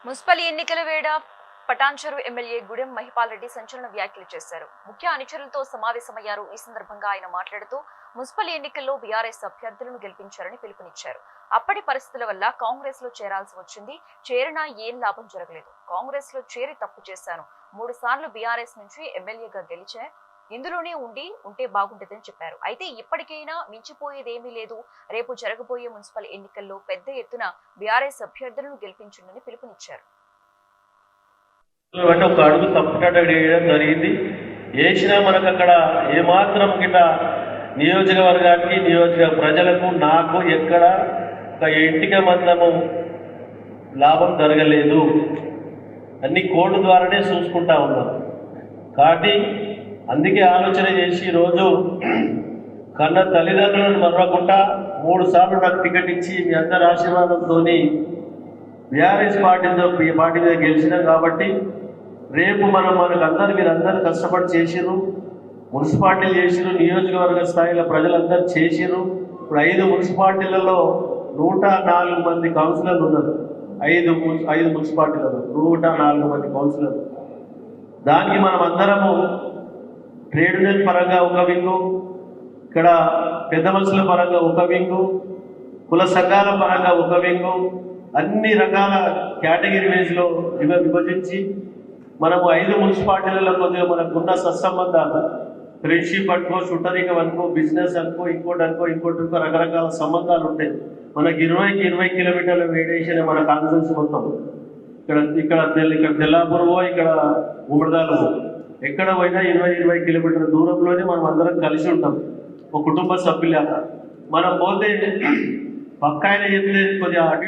Municipal ఎన్నికల వేళ Patancheru MLA గుడెం Mahipal Reddy సంచలన వ్యాఖ్యలు చేశారు. ముఖ్య అనుచరులతో సమావేశమయ్యారు. ఈ సందర్భంగా ఆయన మాట్లాడుతూ మున్సిపల్ ఎన్నికల్లో బీఆర్ఎస్ అభ్యర్థులను గెలిపించారని పిలుపునిచ్చారు. అప్పటి పరిస్థితుల వల్ల కాంగ్రెస్ లో చేరాల్సి వచ్చింది. చేరినా ఏం లాభం జరగలేదు. కాంగ్రెస్ లో చేరి తప్పు చేశాను. 3 సార్లు బీఆర్ఎస్ నుంచి ఎమ్మెల్యేగా గెలిచే ఇందులోనే ఉంటే బాగుంటుందని చెప్పారు. అయితే ఇప్పటికైనా మించిపోయేదేమీ లేదు. రేపు జరగబోయే మున్సిపల్ ఎన్నికల్లో పెద్ద ఎత్తున బీఆర్ఎస్ అభ్యర్థులను గెలిపించిందని పిలుపునిచ్చారు. ఒక అడుగు తప్పుటడుగు వేయడం జరిగింది. వేసినా మనకు అక్కడ ఏమాత్రం గిట నియోజకవర్గానికి నియోజక ప్రజలకు నాకు ఎక్కడ ఒక ఇంటిక మందము లాభం జరగలేదు. అన్ని కోర్టు ద్వారానే చూసుకుంటా ఉన్నాం. కాబట్టి అందుకే ఆలోచన చేసి రోజు కన్న తల్లిదండ్రులను మరవకుండా 3 సార్లు నాకు టికెట్ ఇచ్చి మీ అందరి ఆశీర్వాదంతో బీఆర్ఎస్ పార్టీ మీద గెలిచినాం. కాబట్టి రేపు మనకందరూ మీరందరూ కష్టపడి చేసిర్రు, మున్సిపాలిటీలు చేసిర్రు, నియోజకవర్గ స్థాయిలో ప్రజలందరూ చేసిర్రు. ఇప్పుడు 5 మున్సిపాలిటీలలో 104 మంది కౌన్సిలర్లు ఉన్నారు. 5 మున్సిపాలిటీలలో 104 మంది కౌన్సిలర్లు. దానికి మనం అందరము ట్రేడ్ యూనియన్ పరంగా ఒక వింగు, ఇక్కడ పెద్ద మనుషుల పరంగా ఒక వింగు, కుల సంఘాల పరంగా ఒక వింగు, అన్ని రకాల కేటగిరీ వైజ్లో విభజించి మనము 5 మున్సిపాలిటీలలో కొద్దిగా మనకున్న సత్సంబంధాలు, ఫ్రెండ్షిప్ అనుకో, చుట్టరికం అనుకో, బిజినెస్ అనుకో, ఇంకోటి రకరకాల సంబంధాలు ఉంటాయి. మనకి 20 కిలోమీటర్ల రేడియేషన్ మన కాన్ఫరెన్స్ మొత్తం. ఇక్కడ తెల్లాపురమో, ఇక్కడ ఉమ్మడిదాలో, ఎక్కడ పోయినా 20 కిలోమీటర్ల దూరంలోనే మనం అందరం కలిసి ఉంటాం, ఒక కుటుంబ సభ్యులాగా. మనం పోతే పక్క ఆయన చెప్తే కొద్దిగా అటు